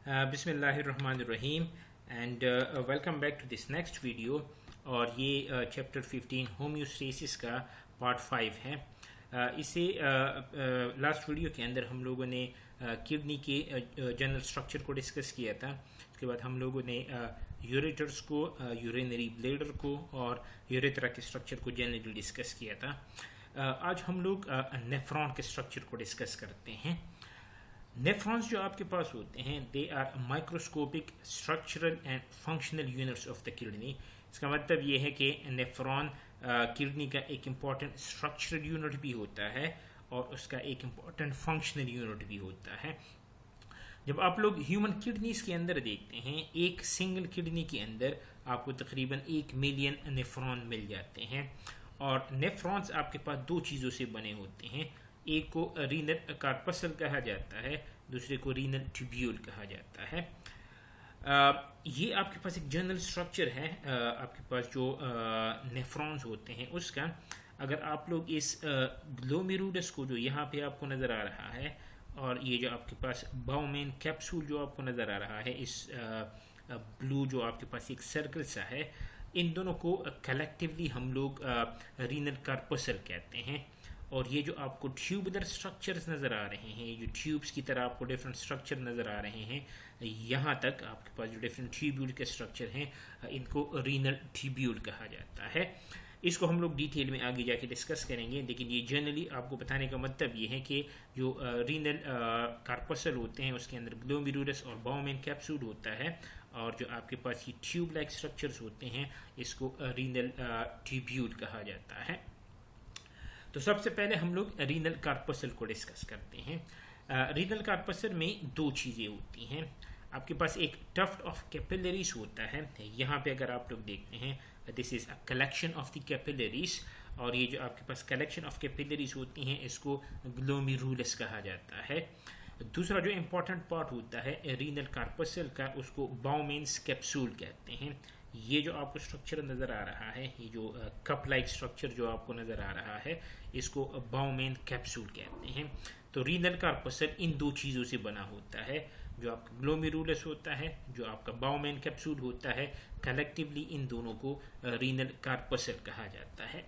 बिस्मिल्लाहिर्रहमानिर्रहीम and welcome back to this next video. और ये चैप्टर 15 होम्योस्टेसिस का पार्ट 5 है। इसे लास्ट वीडियो के अंदर हम लोगों ने किडनी के जनरल स्ट्रक्चर को डिस्कस किया था। उसके बाद हम लोगों ने यूरेटर्स को, यूरिनरी ब्लैडर को और यूरेथ्रा के स्ट्रक्चर को जनरली डिस्कस किया था। आज हम लोग नेफ्रॉन के स्ट्रक्चर को डिस्कस करते हैं। नेफ्रॉन्स जो आपके पास होते हैं they are microscopic structural and functional units of the kidney. इसका मतलब ये है कि नेफ्रॉन किडनी का एक इम्पॉर्टेंट स्ट्रक्चरल यूनिट भी होता है और उसका एक इम्पॉर्टेंट फंक्शनल यूनिट भी होता है। जब आप लोग ह्यूमन किडनीज के अंदर देखते हैं, एक सिंगल किडनी के अंदर आपको तकरीबन 1 मिलियन नेफ्रॉन मिल जाते हैं। और नेफ्रॉन्स आपके पास दो चीज़ों से बने होते हैं, एक को रीनल कार्पसल कहा जाता है, दूसरे को रीनल ट्यूब्यूल कहा जाता है। ये आपके पास एक जनरल स्ट्रक्चर है आपके पास जो नेफ्रॉन्स होते हैं उसका। अगर आप लोग इस ग्लोमेरुलस को जो यहाँ पे आपको नज़र आ रहा है और ये जो आपके पास बाउमेन कैप्सूल जो आपको नज़र आ रहा है, इस ब्लू जो आपके पास एक सर्कल सा है, इन दोनों को कलेक्टिवली हम लोग रीनल कार्पसल कहते हैं। और ये जो आपको ट्यूबुलर स्ट्रक्चर्स नज़र आ रहे हैं, जो ट्यूब्स की तरह आपको डिफरेंट स्ट्रक्चर नज़र आ रहे हैं, यहाँ तक आपके पास जो डिफरेंट ट्यूब्यूल के स्ट्रक्चर हैं इनको रीनल ट्यूब्यूल कहा जाता है। इसको हम लोग डिटेल में आगे जाके डिस्कस करेंगे, लेकिन ये जनरली आपको बताने का मतलब ये है कि जो रीनल कार्पसल होते हैं उसके अंदर ग्लोमेरुलस और बाउमेन कैप्सूल होता है, और जो आपके पास ये ट्यूब लाइक स्ट्रक्चर्स होते हैं इसको रीनल ट्यूब्यूल कहा जाता है। तो सबसे पहले हम लोग रीनल कार्पसल को डिस्कस करते हैं। रीनल कार्पसल में दो चीज़ें होती हैं। आपके पास एक टफ्ट ऑफ कैपिलरीज होता है, यहाँ पे अगर आप लोग देखते हैं this is a collection of the capillaries, और ये जो आपके पास कलेक्शन ऑफ कैपिलरीज होती हैं इसको ग्लोमेरुलस कहा जाता है। दूसरा जो इम्पोर्टेंट पार्ट होता है रीनल कार्पसल का, उसको बाउमेन्स कैप्सूल कहते हैं। ये जो आपको स्ट्रक्चर नज़र आ रहा है, ये जो कप लाइक स्ट्रक्चर जो आपको नज़र आ रहा है, इसको बाउमेन कैप्सूल कहते हैं। तो रीनल कार्पसल इन दो चीज़ों से बना होता है, जो आपका ग्लोमेरुलस होता है, जो आपका बाउमेन कैप्सूल होता है। कलेक्टिवली इन दोनों को रीनल कार्पसल कहा जाता है।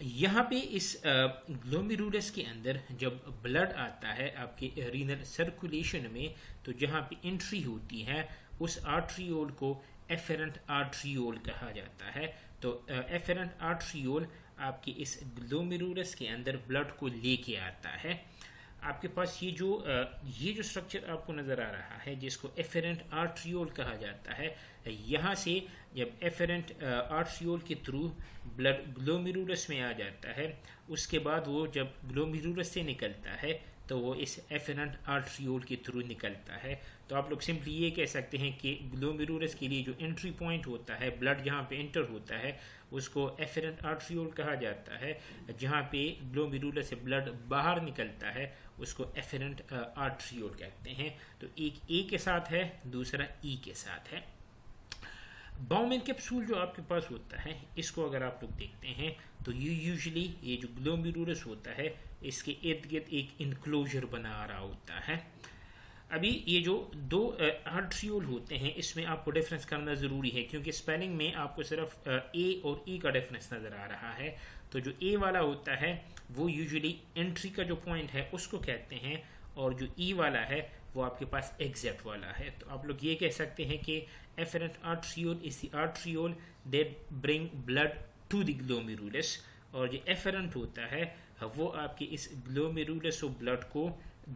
यहाँ पे इस ग्लोमेरुलस के अंदर जब ब्लड आता है आपके रीनल सर्कुलेशन में, तो जहाँ पे एंट्री होती है उस आर्ट्रियोल को एफेरेंट आर्ट्रियोल कहा जाता है। तो एफेरेंट आर्ट्रियोल आपके इस ग्लोमेरुलस के अंदर ब्लड को लेके आता है। आपके पास ये जो स्ट्रक्चर आपको नज़र आ रहा है जिसको एफेरेंट आर्ट्रियोल कहा जाता है, यहाँ से जब एफेरेंट आर्ट्रियोल के थ्रू ब्लड ग्लोमेरुलस में आ जाता है, उसके बाद वो जब ग्लोमेरुलस से निकलता है तो वो इस एफेरेंट आर्ट्रियोल के थ्रू निकलता है। तो आप लोग सिंपली ये कह सकते हैं कि ग्लोमेरुलस के लिए जो एंट्री पॉइंट होता है, ब्लड जहाँ पे एंटर होता है, उसको एफेरेंट आर्ट्रियोल कहा जाता है। जहाँ पे ग्लोमेरुलस से ब्लड बाहर निकलता है उसको एफेरेंट आर्ट्रियोल कहते हैं। तो एक ए के साथ है, दूसरा ई के साथ है। बाउमेन कैप्सूल जो आपके पास होता है, इसको अगर आप लोग देखते हैं तो यूजुअली ये जो ग्लोमेरुलस होता है इसके इर्द गिर्द एक इनक्लोजर बना रहा होता है। अभी ये जो दो आर्ट्रियोल होते हैं इसमें आपको डिफरेंस करना ज़रूरी है, क्योंकि स्पेलिंग में आपको सिर्फ ए और ई का डिफरेंस नज़र आ रहा है। तो जो ए वाला होता है वो यूजुअली एंट्री का जो पॉइंट है उसको कहते हैं, और जो ई वाला है वो आपके पास एग्जिट वाला है। तो आप लोग ये कह सकते हैं कि afferent arteriole is the arteriole that bring blood to the glomerulus, और जो एफेरेंट होता है वो आपके इस ग्लोमेरुलस और ब्लड को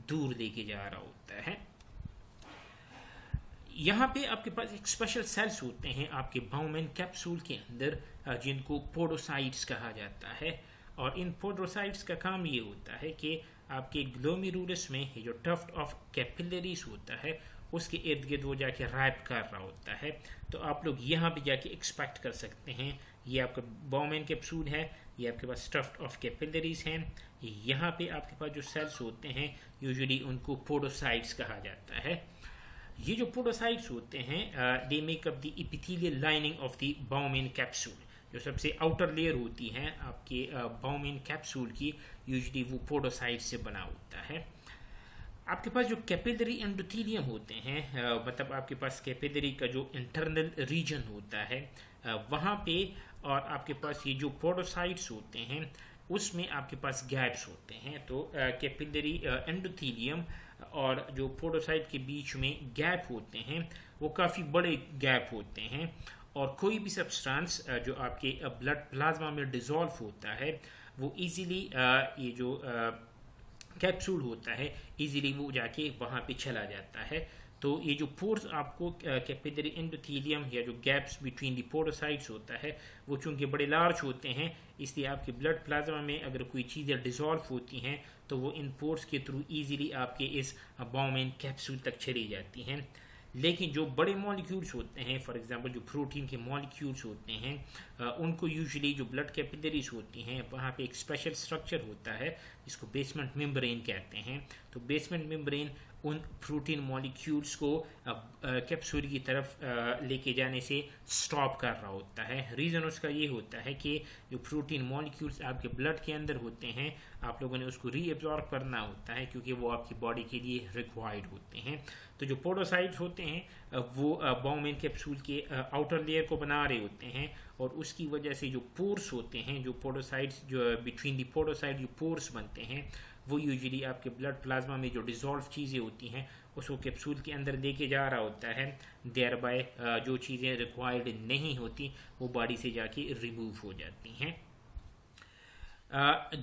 दूर लेके जा रहा होता है। यहाँ पे आपके पास एक स्पेशल सेल्स होते हैं आपके बाउमेन कैप्सूल के अंदर, जिनको पोडोसाइट्स कहा जाता है। और इन पोडोसाइट्स का काम ये होता है कि आपके ग्लोमेरुलस में ये जो टफ्ट ऑफ कैपिलरीज होता है उसके इर्द गिर्द वो जाके रैप कर रहा होता है। तो आप लोग यहाँ पे जाके एक्सपेक्ट कर सकते हैं, ये आपका बाउमेन कैप्सूल है, ये आपके पास टफ्ट ऑफ कैपिलरीज हैं, यहाँ पे आपके पास जो सेल्स होते हैं यूजुअली उनको पोडोसाइट्स कहा जाता है। ये जो पोडोसाइट्स होते हैं they make up the epithelial lining of the Bowman capsule. जो सबसे आउटर लेयर होती है आपके बाउमेन कैप्सूल की, यूजुअली वो पोडोसाइट से बना होता है। आपके पास जो कैपिलरी एंडोथेलियम होते हैं, मतलब आपके पास कैपिलरी का जो इंटरनल रीजन होता है वहाँ पे, और आपके पास ये जो पोडोसाइट्स होते हैं उसमें आपके पास गैप्स होते हैं। तो कैपिलरी एंडोथेलियम और जो पोडोसाइट के बीच में गैप होते हैं वो काफ़ी बड़े गैप होते हैं, और कोई भी सब्सटेंस जो आपके ब्लड प्लाज्मा में डिसॉल्व होता है वो इजीली ये जो कैप्सूल होता है इजीली वो जाके वहाँ पे चला जाता है। तो ये जो पोर्स आपको कैपिलरी एंडोथेलियम या जो गैप्स बिटवीन द पोरोसाइट्स होता है वो चूंकि बड़े लार्ज होते हैं, इसलिए आपके ब्लड प्लाज्मा में अगर कोई चीज़ें डिसॉल्व होती हैं तो वो इन पोर्स के थ्रू इजीली आपके इस बाउमेन कैप्सूल तक चली जाती हैं। लेकिन जो बड़े मॉलिक्यूल्स होते हैं, फॉर एग्जांपल जो प्रोटीन के मॉलिक्यूल्स होते हैं, उनको यूजुअली जो ब्लड कैपिलरीज होती हैं वहाँ पे एक स्पेशल स्ट्रक्चर होता है जिसको बेसमेंट मेम्ब्रेन कहते हैं। तो बेसमेंट मेम्ब्रेन उन प्रोटीन मॉलिक्यूल्स को कैप्सूल की तरफ लेके जाने से स्टॉप कर रहा होता है। रीज़न उसका ये होता है कि जो प्रोटीन मॉलिक्यूल्स आपके ब्लड के अंदर होते हैं आप लोगों ने उसको रीअब्जॉर्ब करना होता है क्योंकि वो आपकी बॉडी के लिए रिक्वायर्ड होते हैं। तो जो पोडोसाइट्स होते हैं वो बाउमेन कैप्सूल के आउटर लेयर को बना रहे होते हैं, और उसकी वजह से जो पोर्स होते हैं, जो पोडोसाइट्स जो बिटवीन दी पोडोसाइट जो पोर्स बनते हैं वो यूजुअली आपके ब्लड प्लाज्मा में जो डिसॉल्व चीज़ें होती हैं उसको कैप्सूल के अंदर लेके जा रहा होता है। देयर बाय जो चीज़ें रिक्वायर्ड नहीं होती वो बॉडी से जाके रिमूव हो जाती हैं।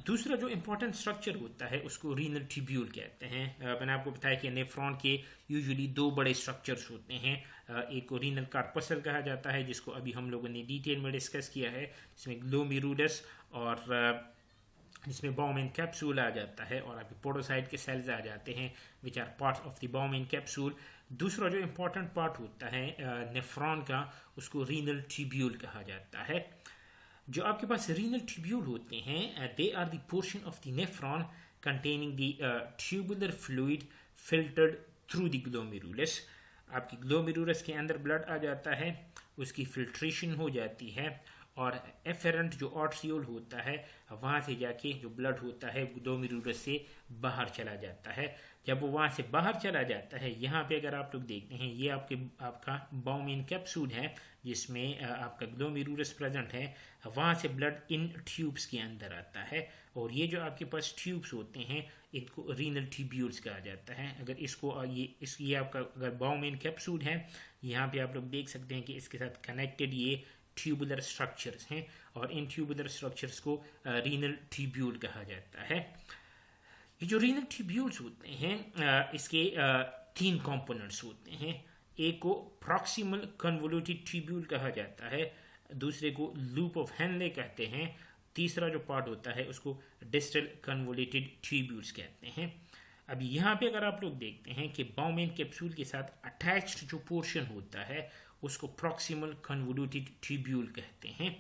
दूसरा जो इम्पोर्टेंट स्ट्रक्चर होता है उसको रीनल ट्यूब्यूल कहते हैं। मैंने आपको बताया कि नेफ्रॉन के यूजुअली दो बड़े स्ट्रक्चर्स होते हैं। एक को रीनल कार्पसल कहा जाता है जिसको अभी हम लोगों ने डिटेल में डिस्कस किया है, जिसमें ग्लोमेरुलस और जिसमें बाउमेन कैप्सूल आ जाता है और अभी पोडोसाइट के सेल्स आ जाते हैं which are part of the Bowman capsule. दूसरा जो इम्पोर्टेंट पार्ट होता है नेफ्रॉन का उसको रीनल ट्यूब्यूल कहा जाता है। जो आपके पास रीनल ट्यूब्यूल होते हैं they are the portion of the nephron containing the tubular fluid filtered through the glomerulus. आपकी ग्लोमेरुलस के अंदर ब्लड आ जाता है, उसकी फिल्ट्रेशन हो जाती है और एफेरेंट जो आर्टरियोल होता है वहाँ से जाके जो ब्लड होता है ग्लोमेरुलस से बाहर चला जाता है। जब वो वहाँ से बाहर चला जाता है, यहाँ पे अगर आप लोग देखते हैं ये आपका बाउमेन कैप्सूल है जिसमें आपका ग्लोमेरुलस प्रेजेंट है। वहाँ से ब्लड इन ट्यूब्स के अंदर आता है और ये जो आपके पास ट्यूब्स होते हैं इनको रीनल ट्यूब्यूल्स कहा जाता है। अगर इसको ये आपका अगर बाउमेन कैप्सूल है, यहाँ पे आप लोग देख सकते हैं कि इसके साथ कनेक्टेड ये ट्यूबुलर स्ट्रक्चर्स हैं और इन ट्यूबुलर स्ट्रक्चर्स को रीनल ट्यूब्यूल कहा जाता है। ये जो रीनल ट्यूब्यूल्स होते हैं इसके तीन कंपोनेंट्स होते हैं। एक को प्रॉक्सिमल कन्वोल्यूटेड ट्यूब्यूल कहा जाता है, दूसरे को लूप ऑफ हेनले कहते हैं, तीसरा जो पार्ट होता है उसको डिस्टल कन्वोल्यूटेड ट्यूब्यूल्स कहते हैं। अभी यहाँ पे अगर आप लोग देखते हैं कि बाउमेन कैप्सूल के साथ अटैच्ड जो पोर्शन होता है उसको प्रॉक्सिमल कन्वोल्यूटेड ट्यूब्यूल कहते हैं।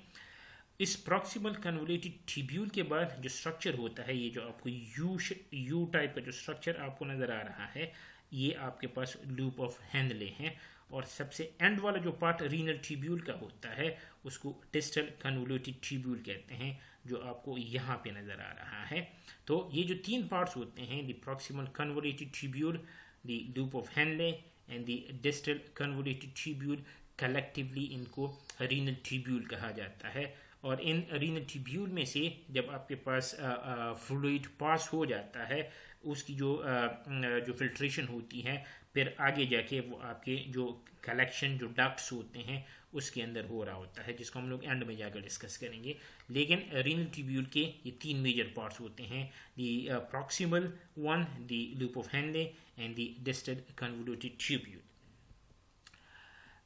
इस प्रॉक्सिमल कन्वोल्यूटेड ट्यूब्यूल के बाद जो स्ट्रक्चर होता है, ये जो आपको यू टाइप का जो स्ट्रक्चर आपको नजर आ रहा है, ये आपके पास लूप ऑफ हेनले हैं और सबसे एंड वाला जो पार्ट रीनल ट्यूब्यूल का होता है उसको डिस्टल कन्वोल्यूटेड ट्यूब्यूल कहते हैं जो आपको यहाँ पे नजर आ रहा है। तो ये जो तीन पार्ट्स होते हैं, the proximal convoluted tubule, the loop of Henle and the distal convoluted tubule, collectively इनको रीनल ट्यूब्यूल कहा जाता है। और इन रीनल ट्यूब्यूल में से जब आपके पास फ्लूइड पास हो जाता है उसकी जो फिल्ट्रेशन होती है फिर आगे जाके वो आपके जो कलेक्शन जो डक्ट्स होते हैं उसके अंदर हो रहा होता है, जिसको हम लोग एंड में जाकर डिस्कस करेंगे। लेकिन रीनल ट्यूब्यूल के ये तीन मेजर पार्ट्स होते हैं, the proximal one, the loop of Henle and the distal convoluted tubule.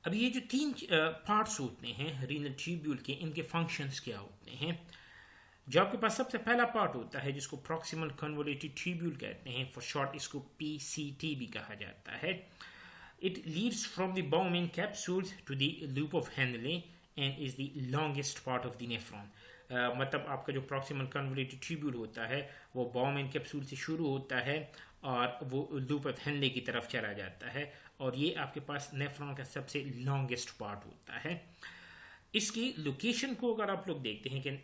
अब ये जो तीन पार्ट्स होते हैं रीनल ट्यूब्यूल के, इनके फंक्शंस क्या होते हैं। जो आपके पास सबसे पहला पार्ट होता है जिसको प्रॉक्सिमल कन्वोल्यूटेड ट्यूब्यूल कहते हैं, फॉर शॉर्ट इसको PCT भी कहा जाता है। It leads from the Bowman capsules to the loop of Henle and is the longest part of the nephron. मतलब आपका जो प्रॉक्सिमल कन्वोल्यूटेड ट्यूब्यूल होता है वो बाउमेन कैप्सूल से शुरू होता है और वो लूप ऑफ हेनले की तरफ चला जाता है और ये आपके पास नेफ्रॉन का सबसे लॉन्गेस्ट पार्ट होता है। इसकी लोकेशन को अगर आप लोग देखते हैं कि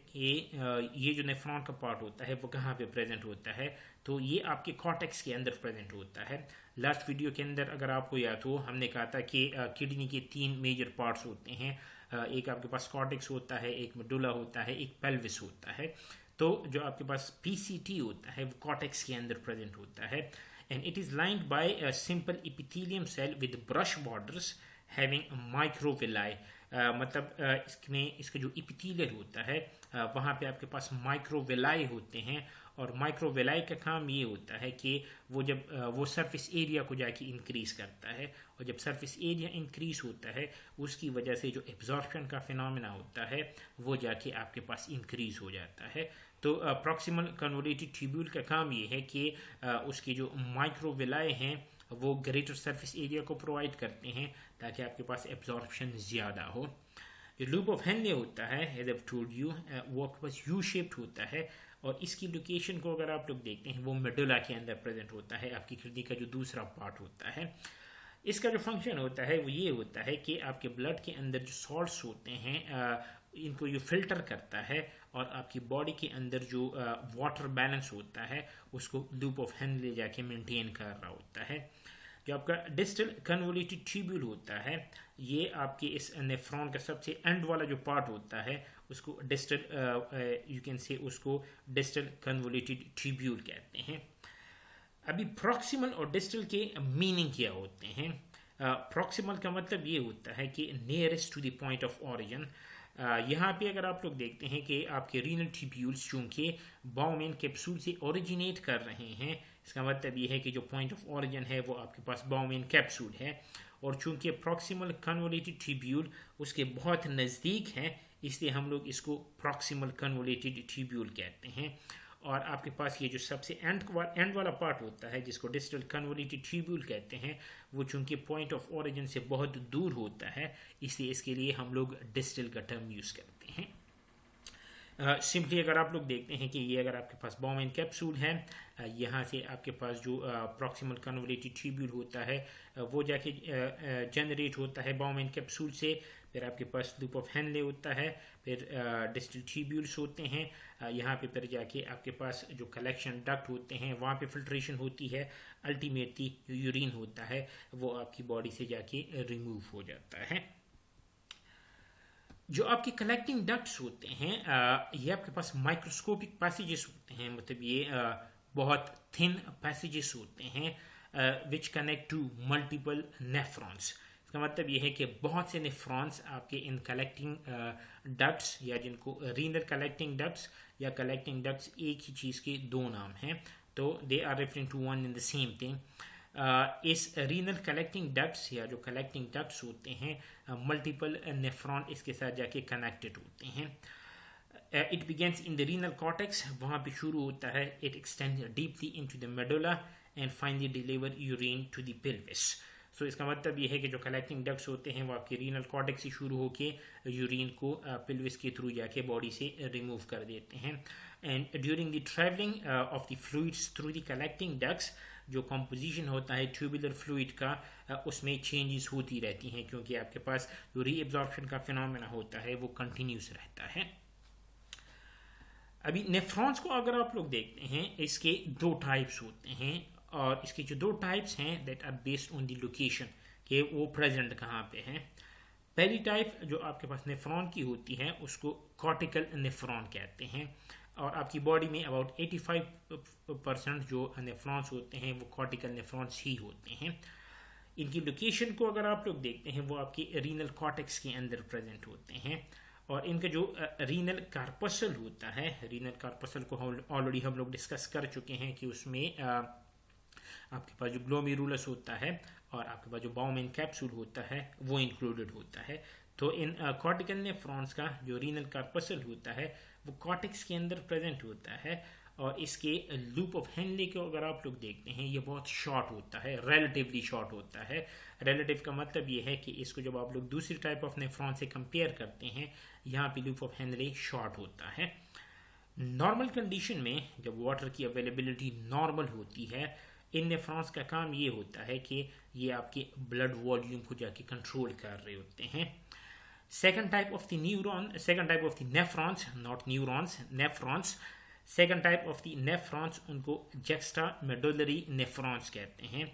ये जो नेफ्रॉन का पार्ट होता है वो कहाँ पे प्रेजेंट होता है, तो ये आपके कॉर्टेक्स के अंदर प्रेजेंट होता है। लास्ट वीडियो के अंदर अगर आपको याद हो, हमने कहा था कि किडनी के 3 मेजर पार्ट्स होते हैं। एक आपके पास कॉर्टेक्स होता है, एक मेडुला होता है, एक पेल्विस होता है। तो जो आपके पास पीसीटी होता है वो कॉर्टेक्स के अंदर प्रेजेंट होता है, and it is lined by a simple epithelium cell with brush borders having microvilli. मतलब इसमें इसका जो एपिथेलियल होता है वहाँ पे आपके पास माइक्रोविलाई होते हैं, और माइक्रोविलाई का काम ये होता है कि वो जब वो सरफेस एरिया को जाके इंक्रीज करता है, और जब सरफेस एरिया इंक्रीज होता है उसकी वजह से जो एब्जॉर्प्शन का फिनोमेना होता है वो जाके आपके पास इंक्रीज हो जाता है। तो प्रॉक्सिमल कन्वोल्यूटेड ट्यूब्यूल का काम ये है कि उसकी जो माइक्रोविलाई हैं वो ग्रेटर सरफेस एरिया को प्रोवाइड करते हैं ताकि आपके पास एब्जॉर्प्शन ज़्यादा हो। जो लूप ऑफ हेनले होता है, एज आई टोल्ड यू, वो आपके पास यू शेप्ड होता है, और इसकी लोकेशन को अगर आप लोग देखते हैं वो मेडुला के अंदर प्रेजेंट होता है, आपकी किडनी का जो दूसरा पार्ट होता है। इसका जो फंक्शन होता है वो ये होता है कि आपके ब्लड के अंदर जो सॉल्ट्स होते हैं इनको ये फिल्टर करता है, और आपकी बॉडी के अंदर जो वाटर बैलेंस होता है उसको लूप ऑफ हेनले जाके मेंटेन कर रहा होता है। जो आपका डिस्टल कन्वोल्यूटेड ट्यूब्यूल होता है, ये आपके इस नेफ्रॉन का सबसे एंड वाला जो पार्ट होता है उसको डिस्टल यू कैन से उसको डिस्टल कन्वोल्यूटेड ट्यूब्यूल कहते हैं। अभी प्रॉक्सिमल और डिस्टल के मीनिंग क्या होते हैं? प्रॉक्सिमल का मतलब ये होता है कि nearest to the point of origin. यहाँ पे अगर आप लोग देखते हैं कि आपके रीनल ट्यूब्यूल्स चूंकि बाउमेन कैप्सूल से ओरिजिनेट कर रहे हैं, इसका मतलब ये है कि जो पॉइंट ऑफ ऑरिजिन है वो आपके पास बाउमेन कैप्सूल है, और चूंकि प्रॉक्सिमल कन्वोल्यूटेड ट्यूब्यूल उसके बहुत नज़दीक है इसलिए हम लोग इसको प्रॉक्सिमल कन्वोल्यूटेड ट्यूब्यूल कहते हैं। और आपके पास ये जो सबसे एंड वाला पार्ट होता है जिसको डिस्टल कन्वोल्यूटेड ट्यूब्यूल कहते हैं, वो चूंकि पॉइंट ऑफ ओरिजिन से बहुत दूर होता है इसलिए इसके लिए हम लोग डिस्टल का टर्म यूज़ करते हैं। सिंपली अगर आप लोग देखते हैं कि ये अगर आपके पास बाउमेन कैप्सूल है, यहाँ से आपके पास जो प्रॉक्सिमल कन्वोल्यूटेड ट्यूब्यूल होता है वो जाके जनरेट होता है बाउमेन कैप्सूल से, फिर आपके पास लूप ऑफ हेनले होता है, फिर डिस्टल ट्यूब्यूल्स होते हैं, यहाँ पे फिर जाके आपके पास जो कलेक्शन डक्ट होते हैं वहाँ पे फिल्ट्रेशन होती है, अल्टीमेटली जो यूरिन होता है वो आपकी बॉडी से जाके रिमूव हो जाता है। जो आपके कलेक्टिंग डक्ट्स होते हैं ये आपके पास माइक्रोस्कोपिक पैसेजेस होते हैं, मतलब ये बहुत थिन पैसेजेस होते हैं which connect to multiple nephrons. इसका मतलब ये है कि बहुत से नेफ्रॉन्स आपके इन कलेक्टिंग डक्ट्स, या जिनको रीनल कलेक्टिंग डक्ट्स या कलेक्टिंग डक्ट्स एक ही चीज़ के दो नाम हैं, तो they are referring to one in the same thing. इस रीनल कलेक्टिंग डक्ट्स या जो कलेक्टिंग डक्ट्स होते हैं मल्टीपल नेफ्रॉन इसके साथ जाके कनेक्टेड होते हैं। It begins in the renal cortex, वहाँ पे शुरू होता है, it extend deeply into the medulla and finally deliver urine to the pelvis. So इसका मतलब ये है कि जो कलेक्टिंग डक्ट्स होते हैं वो आपके रीनल कॉर्टेक्स से शुरू होके यूरिन को पेल्विस के थ्रू जाके बॉडी से रिमूव कर देते हैं, and during the travelling of the fluids through the collecting ducts जो कंपोजिशन होता है ट्यूबुलर फ्लूइड का उसमें चेंजेस होती रहती हैं, क्योंकि आपके पास जो रीएब्जॉर्प्शन का फिनोमेना होता है वो कंटिन्यूस रहता है। अभी नेफ्रॉन्स को अगर आप लोग देखते हैं इसके दो टाइप्स होते हैं, और इसके जो दो टाइप्स हैं that are based on the location कि वो प्रेजेंट कहाँ पे हैं। पहली टाइप जो आपके पास नेफ्रॉन की होती है उसको कॉर्टिकल नेफ्रॉन कहते हैं, और आपकी बॉडी में अबाउट 85% जो नेफ्रॉन्स होते हैं वो कॉर्टिकल नेफ्रॉन्स ही होते हैं। इनकी लोकेशन को अगर आप लोग देखते हैं वो आपकी रीनल कॉर्टेक्स के अंदर प्रेजेंट होते हैं, और इनका जो रीनल कार्पसल होता है, रीनल कार्पसल को ऑलरेडी हम लोग डिस्कस कर चुके हैं कि उसमें आपके पास जो ग्लोमेरुलस होता है और आपके पास जो बाउमेन कैप्सूल होता है वो इंक्लूडेड होता है। तो इन कॉर्टिकल नेफ्रॉन्स का जो रीनल कार्पसल होता है वो कॉर्टेक्स के अंदर प्रेजेंट होता है, और इसके लूप ऑफ हेनले को अगर आप लोग देखते हैं ये बहुत शॉर्ट होता है, रिलेटिवली शॉर्ट होता है। रिलेटिव का मतलब ये है कि इसको जब आप लोग दूसरी टाइप ऑफ नेफ्रॉन से कंपेयर करते हैं यहाँ पे लूप ऑफ हेनले शॉर्ट होता है। नॉर्मल कंडीशन में जब वाटर की अवेलेबिलिटी नॉर्मल होती है इन नेफ्रॉन्स का काम ये होता है कि ये आपके ब्लड वॉल्यूम को जाके कंट्रोल कर रहे होते हैं। Second type of the nephrons, not neurons, nephrons, second type of the nephrons उनको जुक्स्टामेडुलरी नेफ्रॉन्स कहते हैं।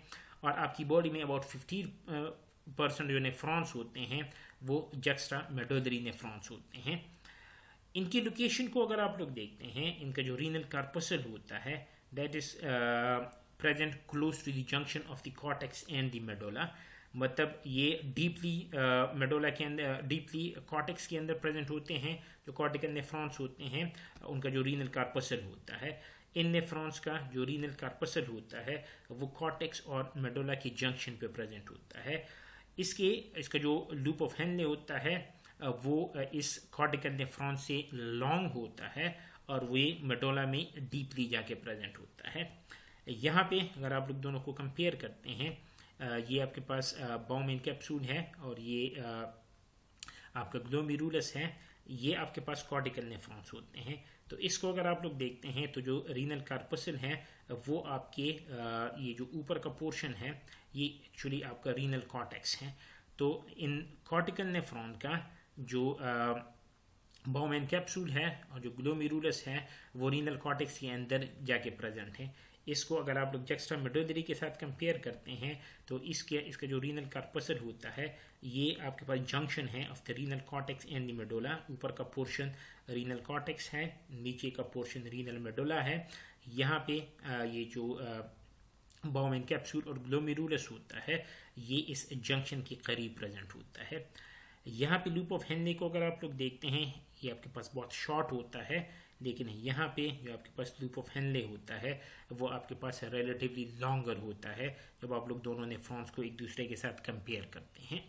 और आपकी बॉडी में अबाउट 50% जो नेफ्रॉन्स होते हैं वो जुक्स्टामेडुलरी नेफ्रॉन्स होते हैं। इनकी लोकेशन को अगर आप लोग देखते हैं, इनका जो रीनल कार्पसल होता है that is present close to the junction of the cortex and the medulla. मतलब ये डीपली मेडुला के अंदर, डीपली कॉर्टेक्स के अंदर प्रेजेंट होते हैं। जो कॉर्टिकल नेफ्रॉन्स होते हैं उनका जो रीनल कार्पसल होता है, इन नेफ्रॉन्स का जो रीनल कार्पसल होता है वो कॉर्टेक्स और मेडुला की जंक्शन पे प्रेजेंट होता है। इसका जो लूप ऑफ हेनले होता है वो इस कॉर्टिकल नेफ्रॉन से लॉन्ग होता है और वे मेडुला में डीपली जाके प्रेजेंट होता है। यहाँ पे अगर आप लोग दोनों को कंपेयर करते हैं, ये आपके पास बाउमेन कैप्सूल है और ये आपका ग्लोमेरुलस है, ये आपके पास कॉर्टिकल नेफ्रॉन्स होते हैं। तो इसको अगर आप लोग देखते हैं तो जो रीनल कार्पसल है वो आपके ये जो ऊपर का पोर्शन है ये एक्चुअली आपका रीनल कॉर्टेक्स है। तो इन कॉर्टिकल नेफ्रॉन का जो बाउमेन कैप्सूल है और जो ग्लोमेरुलस है वो रीनल कॉर्टेक्स के अंदर जाके प्रेजेंट है। इसको अगर आप लोग जुक्स्टामेडुलरी के साथ कंपेयर करते हैं तो इसका जो रीनल कार्पसल होता है ये आपके पास जंक्शन है of the renal cortex and the medulla. ऊपर का पोर्शन रीनल कॉर्टेक्स है, नीचे का पोर्शन रीनल मेडुला है। यहाँ पे ये जो बाउमेन कैप्सूल और ग्लोमेरुलस होता है ये इस जंक्शन के करीब प्रेजेंट होता है। यहाँ पे लूप ऑफ हेनले को अगर आप लोग देखते हैं ये आपके पास बहुत शॉर्ट होता है, लेकिन यहाँ पे जो आपके पास लूप ऑफ हेनले होता है वो आपके पास रिलेटिवली लॉन्गर होता है जब आप लोग दोनों नेफ्रॉन्स को एक दूसरे के साथ कंपेयर करते हैं।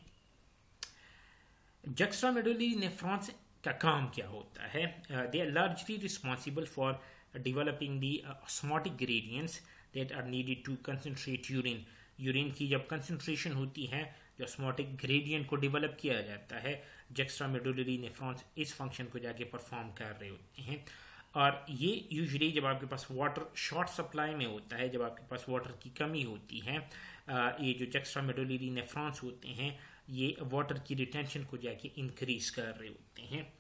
जुक्स्टामेडुलरी नेफ्रॉन्स का काम क्या होता है? They are largely responsible for developing the osmotic gradients that are needed to concentrate urine. Urine की जब कंसंट्रेशन होती है, जो ऑस्मोटिक ग्रेडियंट को डेवलप किया जाता है, जुक्स्टामेडुलरी नेफ्रॉन्स इस फंक्शन को जाके परफॉर्म कर रहे होते हैं। और ये यूजुअली जब आपके पास वाटर शॉर्ट सप्लाई में होता है, जब आपके पास वाटर की कमी होती है, ये जो जुक्स्टामेडुलरी नेफ्रॉन्स होते हैं ये वाटर की रिटेंशन को जाके इंक्रीज कर रहे होते हैं।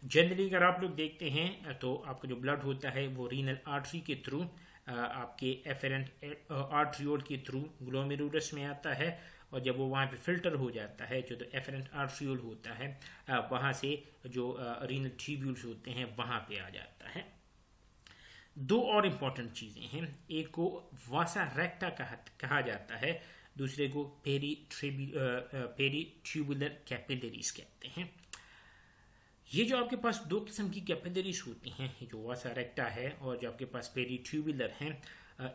जनरली अगर आप लोग देखते हैं तो आपका जो ब्लड होता है वो रीनल आर्टरी के थ्रू आपके एफेरेंट आर्ट्रियोल के थ्रू ग्लोमेरुलस में आता है, और जब वो वहाँ पे फिल्टर हो जाता है जो एफेरेंट आर्ट्रियोल होता है वहाँ से जो रीनल ट्यूब्यूल्स होते हैं वहाँ पे आ जाता है। दो और इम्पॉर्टेंट चीज़ें हैं, एक को वासा रेक्टा कहा जाता है, दूसरे को पेरीट्यूबुलर कैपिलरीज कहते हैं। ये जो आपके पास दो किस्म की कैपिलरीज होती हैं, जो वासा रेक्टा है और जो आपके पास पेरीट्यूबुलर हैं,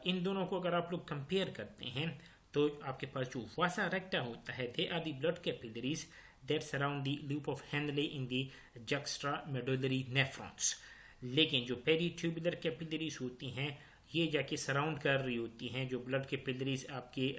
इन दोनों को अगर आप लोग कंपेयर करते हैं तो आपके पास जो वासा रेक्टा होता है they are the blood capillaries that surround the loop of Henle in the juxtamedullary nephrons. लेकिन जो पेरीट्यूबुलर कैपिलरीज होती हैं ये जाके सराउंड कर रही होती हैं जो ब्लड कैपिलरीज आपके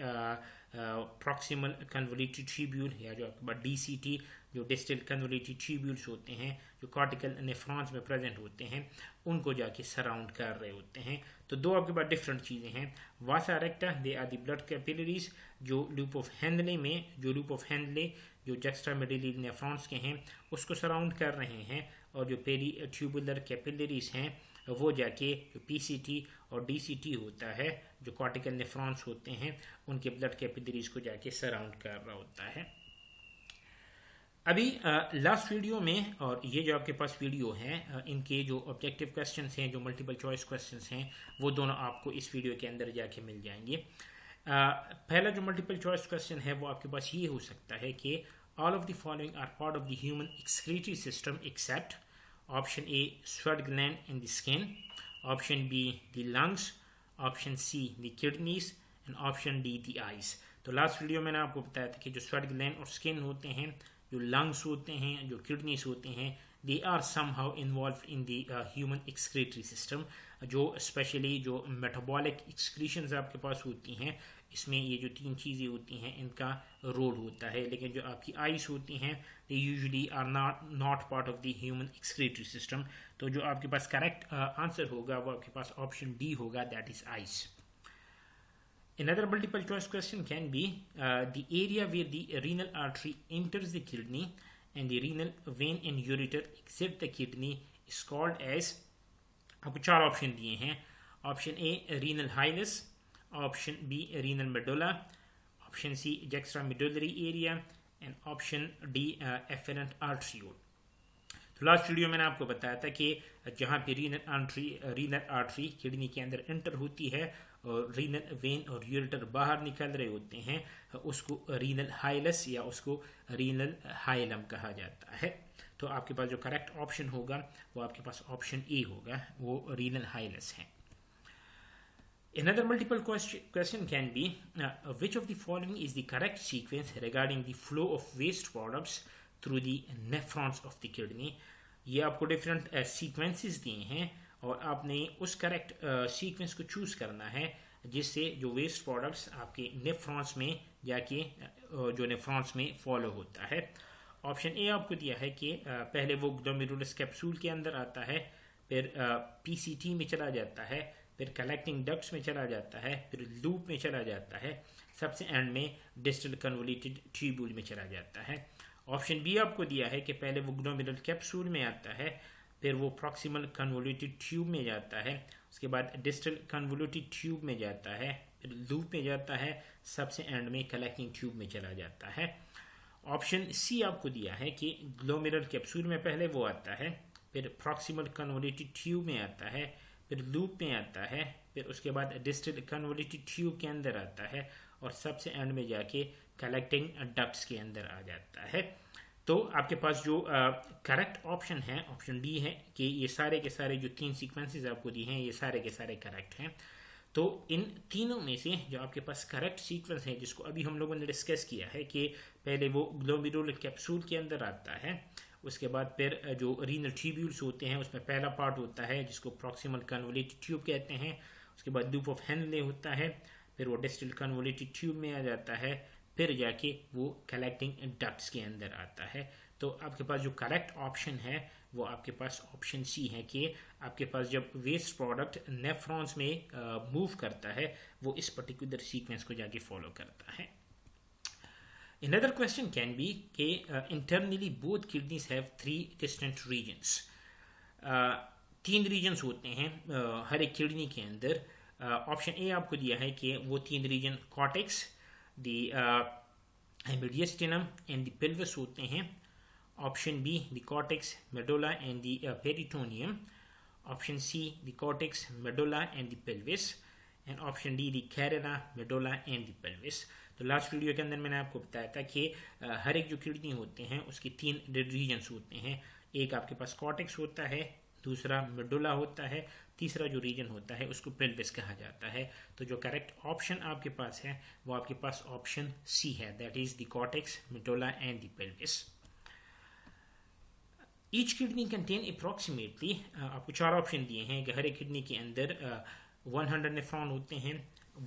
प्रॉक्सिमल कन्वोल्यूटेड ट्यूब्यूल या जो आपके पास DCT जो डिस्टल कन्वोल्यूटेड ट्यूब्यूल्स होते हैं जो कॉर्टिकल नेफ्रॉन्स में प्रेजेंट होते हैं उनको जाके सराउंड कर रहे होते हैं। तो दो आपके पास डिफरेंट चीज़ें हैं। Vasa recta they are the blood capillaries जो लूप ऑफ हेनले जो जुक्स्टामेडुलरी नेफ्रॉन्स के हैं उसको सराउंड कर रहे हैं, और जो पेरीट्यूबुलर कैपिलरीज हैं वो जाके जो PCT और DCT होता है जो कॉर्टिकल नेफ्रॉन्स होते हैं उनके ब्लड कैपिलरीज को जाके सराउंड कर रहा होता है। अभी लास्ट वीडियो में और ये जो आपके पास वीडियो है इनके जो ऑब्जेक्टिव क्वेश्चंस हैं, जो मल्टीपल चॉइस क्वेश्चंस हैं, वो दोनों आपको इस वीडियो के अंदर जाके मिल जाएंगे। पहला जो मल्टीपल चॉइस क्वेश्चन है वो आपके पास ये हो सकता है कि all of the following are part of the human excretory system except option A sweat gland in the skin, option B the lungs, option C the kidneys and option D the eyes। तो last video मैंने आपको बताया था कि जो sweat gland और skin होते हैं, जो लंग्स होते हैं, जो किडनीज होते हैं, they are somehow involve in the human excretory system. जो स्पेशली जो मेटाबॉलिक एक्सक्रीशंस आपके पास होती हैं इसमें ये जो तीन चीज़ें होती हैं इनका रोल होता है। लेकिन जो आपकी आइज होती हैं they usually are not part of the human excretory system. तो जो आपके पास करेक्ट आंसर होगा वो आपके पास ऑप्शन D होगा, that is eyes. Another multiple choice question can be the area where the renal artery enters the kidney and the renal vein and ureter exit the kidney is called as आपको 4 option दिए हैं। Option A renal sinus, option B renal medulla, option C extra medullary area and option D efferent arteriole. तो last video मैंने आपको बताया था कि जहाँ पे रीनल आर्टरी किडनी के अंदर एंटर होती है और रीनल वेन और यूरेटर बाहर निकल रहे होते हैं, उसको रीनल हाइलस या उसको रीनल हाइलम कहा जाता है। तो आपके पास जो करेक्ट ऑप्शन होगा वो आपके पास ऑप्शन ए होगा, वो रीनल हाइलस है। Another multiple question can be which of the following is the correct sequence regarding the flow of waste products through the nephrons of the kidney। ये आपको डिफरेंट सीक्वेंसेस दिए हैं और आपने उस करेक्ट सीक्वेंस को चूज करना है जिससे जो वेस्ट प्रोडक्ट्स आपके नेफ्रॉन्स में जाके जो नेफ्रॉन्स में फॉलो होता है। ऑप्शन ए आपको दिया है कि पहले वो ग्लोमेरुलस कैप्सूल के अंदर आता है, फिर पीसीटी में चला जाता है, फिर कलेक्टिंग डक्ट्स में चला जाता है, फिर लूप में चला जाता है, सबसे एंड में डिस्टल कन्वोल्यूटेड ट्यूब्यूल में चला जाता है। ऑप्शन बी आपको दिया है कि पहले वो ग्लोमेरुलर कैप्सूल में आता है, फिर वो प्रॉक्सिमल कन्वोल्यूटेड ट्यूब में जाता है, उसके बाद डिस्टल कन्वोल्यूटेड ट्यूब में जाता है, फिर लूप में जाता है, सबसे एंड में कलेक्टिंग ट्यूब में चला जाता है। ऑप्शन सी आपको दिया है कि ग्लोमेरुलर कैप्सूल में पहले वो आता है, फिर प्रॉक्सिमल कन्वोल्यूटेड ट्यूब में आता है, फिर लूप में आता है, फिर उसके बाद डिस्टल कन्वोल्यूटेड ट्यूब के अंदर आता है और सबसे एंड में जाके कलेक्टिंग डक्ट्स के अंदर आ जाता है। तो आपके पास जो करेक्ट ऑप्शन है ऑप्शन डी है कि ये सारे के सारे जो 3 सीक्वेंसेस आपको दिए हैं ये सारे के सारे करेक्ट हैं। तो इन तीनों में से जो आपके पास करेक्ट सीक्वेंस है जिसको अभी हम लोगों ने डिस्कस किया है कि पहले वो ग्लोमेरुलर कैप्सूल के अंदर आता है, उसके बाद फिर जो रीनल ट्यूब्यूल्स होते हैं उसमें पहला पार्ट होता है जिसको प्रॉक्सिमल कन्वोल्यूटेड ट्यूब कहते हैं, उसके बाद लूप ऑफ हेनले होता है, फिर वो डिस्टल कन्वोल्यूटेड ट्यूब में आ जाता है, फिर जाके वो कलेक्टिंग डक्ट्स के अंदर आता है। तो आपके पास जो करेक्ट ऑप्शन है वो आपके पास ऑप्शन सी है कि आपके पास जब वेस्ट प्रोडक्ट नेफ्रॉन्स में मूव करता है वो इस पर्टिकुलर सीक्वेंस को जाके फॉलो करता है। Another question can be कि internally both kidneys have 3 distinct regions। 3 regions होते हैं हर एक किडनी के अंदर। ऑप्शन ए आपको दिया है कि वो 3 region cortex, the mediastinum and the pelvis होते हैं। Option B the cortex, medulla and the peritoneum. Option C the cortex, medulla and the pelvis and option D the carina, medulla and the pelvis. तो last video के अंदर मैंने आपको बताया था कि हर एक जो किडनी होते हैं उसके 3 रीजन्स होते हैं। एक आपके पास कॉर्टेक्स होता है, दूसरा मेडुला होता है, तीसरा जो रीजन होता है उसको पेल्विस कहा जाता है। तो जो करेक्ट ऑप्शन आपके पास है वो आपके पास ऑप्शन सी है, that is the cortex, medulla and the pelvis. Each kidney contain approximately, आपको 4 ऑप्शन दिए हैं कि हर एक किडनी के अंदर 100 नेफ्रॉन होते हैं,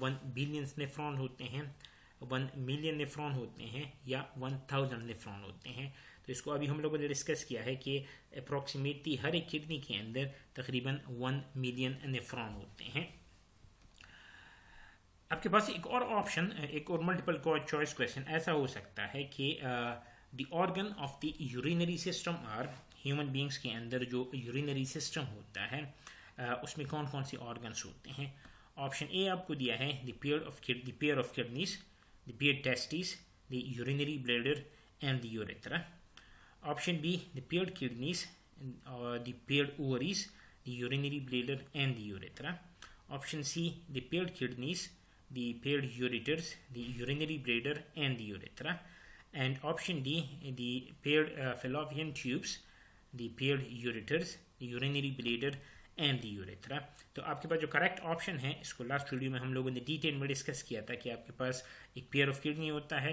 1 बिलियन नेफ्रॉन होते हैं, 1 मिलियन नेफ्रॉन होते हैं या 1000 नेफ्रॉन होते हैं। तो इसको अभी हम लोगों ने डिस्कस किया है कि अप्रॉक्सीमेटली हर एक किडनी के अंदर तकरीबन 1 मिलियन नेफ्रॉन होते हैं। आपके पास एक और ऑप्शन, एक और मल्टीपल चॉइस क्वेश्चन ऐसा हो सकता है कि the organ of the urinary system are, human beings के अंदर जो यूरिनरी सिस्टम होता है उसमें कौन कौन से ऑर्गन्स होते हैं। ऑप्शन ए आपको दिया है the pair of kidneys, the paired testes, the urinary bladder and the urethra. Option B, the paired kidneys, the paired ovaries, the urinary bladder and the urethra. Option C, the paired kidneys, the paired ureters, the urinary bladder and the urethra. And option D, the paired fallopian tubes, the paired ureters, the urinary bladder and the urethra. तो आपके पास जो correct option है इसको last video में हम लोगों ने detail में डिस्कस किया था कि आपके पास एक पेयर ऑफ किडनी होता है,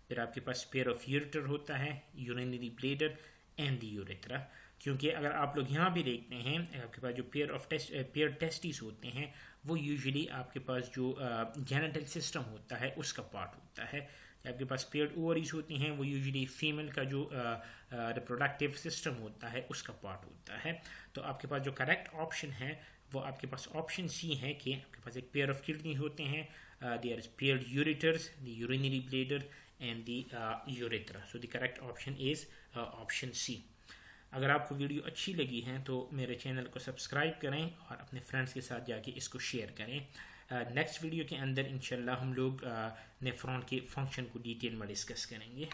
फिर आपके पास पेयर ऑफ यूरेटर होता है, urinary bladder and the urethra. क्योंकि अगर आप लोग यहाँ भी देखते हैं आपके पास जो पेयर टेस्टिस होते हैं वो यूजुअली आपके पास जो जेनिटल सिस्टम होता है उसका पार्ट होता है। आपके पास पेयर्ड ओवरीज होती हैं वो यूजुअली फीमेल का जो रिप्रोडक्टिव सिस्टम होता है उसका पार्ट होता है। तो आपके पास जो करेक्ट ऑप्शन है वो आपके पास ऑप्शन सी है कि आपके पास एक पेयर ऑफ किडनी होते हैं, there is paired ureters, the urinary bladder and the urethra. So the correct option is option C. अगर आपको वीडियो अच्छी लगी है तो मेरे चैनल को सब्सक्राइब करें और अपने फ्रेंड्स के साथ जाके इसको शेयर करें। नेक्स्ट वीडियो के अंदर इंशाल्लाह हम लोग नेफ्रॉन के फंक्शन को डिटेल में डिस्कस करेंगे।